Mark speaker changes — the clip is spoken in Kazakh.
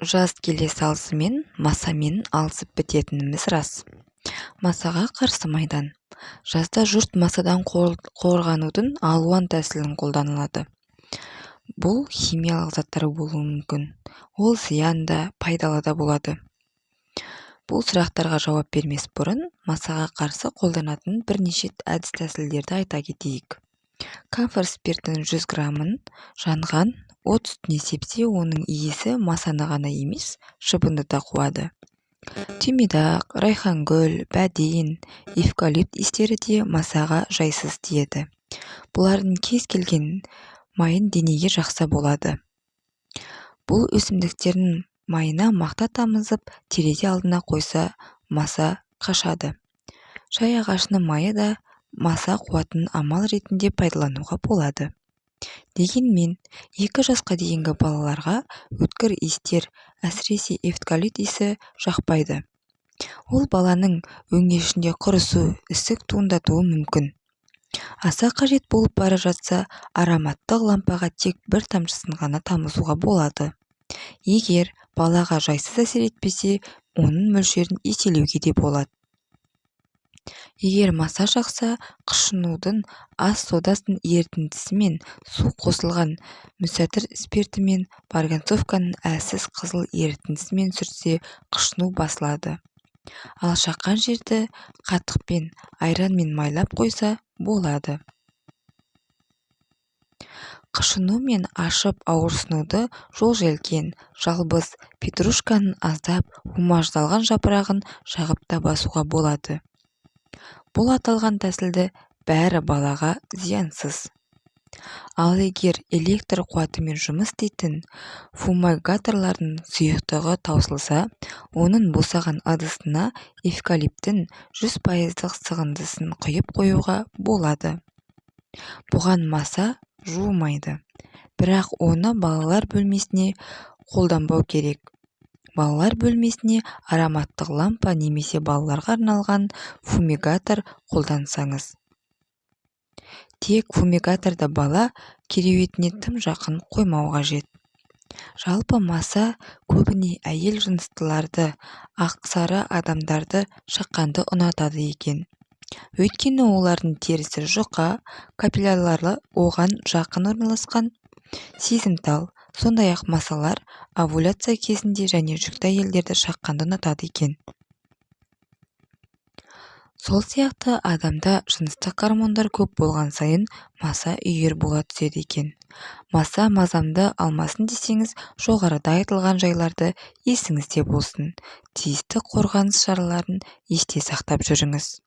Speaker 1: Жаз келе салысымен масамен алысып бітетініміз рас. Масаға қарсы майдан. Жазда жұрт масадан қорғанудың алуан тәсілін қолданылады. Бұл химиялық заттар болуы мүмкін. Ол зиян да, пайдалы да болады. Бұл сұрақтарға жауап бермес бұрын масаға қарсы қолданатын бірнеше әдіс-тәсілдерді айта кетейік. Камфор спиртінің 100 грамын жанған от үстіне сепсе, оның иісі масаны ғана емес, шыбынды да қуады. Түймедақ, райхангүл, бәден, эвкалипт иістері де масаға жайсыз тиеді. Бұлардың кез келген майын денеге жақса болады. Бұл өсімдіктердің майына мақта тамызып, терезе алдына қойса, маса қашады. Шай ағашының майы да маса қуатын амал ретінде пайдалануға болады. Дегенмен, 2 жасқа дейінгі балаларға өткір иістер, әсіресе эвкалипт иісі жақпайды. Ол баланың өңешінде құрысу, ісік туындатуы мүмкін. Аса қажет болып бара жатса, ароматтық лампаға тек бір тамшысын ғана тамызуға болады. Егер балаға жайсыз әсер етпесе, оның мөлшерін еселеуге де болады. Егер маса жақса, қышынудың ас содасын ерітіндісімен су қосылған мүсәтір спиртімен марганцовканың әлсіз қызыл ерітіндісімен сүртсе, қышыну басылады. Ал шаққан жерді қатықпен, айранмен майлап қойса болады. Қышыну мен ашып ауырсынуды жол-желкен, жалбыз, петрушканың аздап умаждалған жапырағын жағып та басуға болады. Бұл аталған тәсілді бәрі балаға зиянсыз. Ал егер электр қуатымен жұмыс істейтін фумигаторлардың сұйықтығы таусылса, оның босаған ыдысына эвкалиптің 100% сығындысын құйып қоюға болады. Бұған маса жуымайды, бірақ оны балалар бөлмесіне қолданбау керек. Балалар бөлмесіне ароматтық лампа немесе балаларға арналған фумигатор қолдансаңыз. Тек фумигаторды бала кереуетіне тым жақын қоймау қажет. Жалпы маса көбіне әйел жыныстыларды, ақсары адамдарды шаққанды ұнатады екен. Өйткені олардың терісі жұқа, капиллярлары оған жақын орналасқан, сезімтал. Сондай-ақ масалар овуляция кезінде және жүкті әйелдерді шаққанды ұнатады екен. Сол сияқты адамда жыныстық гормондар көп болған сайын маса үйір бола түседі екен. Маса мазамды алмасын десеңіз, жоғарыда айтылған жайларды есіңізде болсын. Тиісті қорғаныс шараларын есте сақтап жүріңіз.